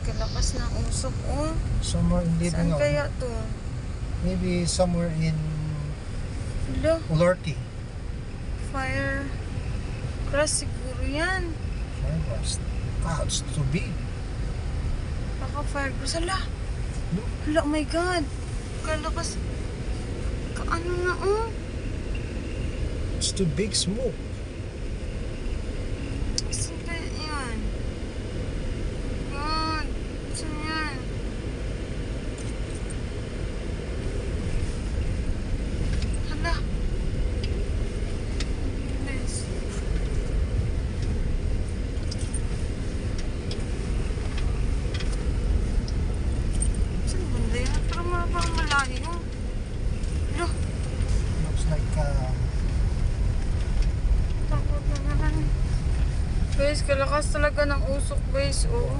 kalakas ng usok, oh. Somewhere in Saan Libingaw. kaya to? Maybe somewhere in Hello, Olorti. fire cross siguro yan. Fireworks. Ah, it's too big. Baka fire cross. Hala, Look. hala, oh my God. Kalakas. Kaano na, oh. It's too big smoke. Saan kaya yan? God, saan yan? Hala. Bilis. Saan banda yan? Parang malayo. Hala, Looks like takot naman. Guys, kalakas talaga ng usok, guys. Oh.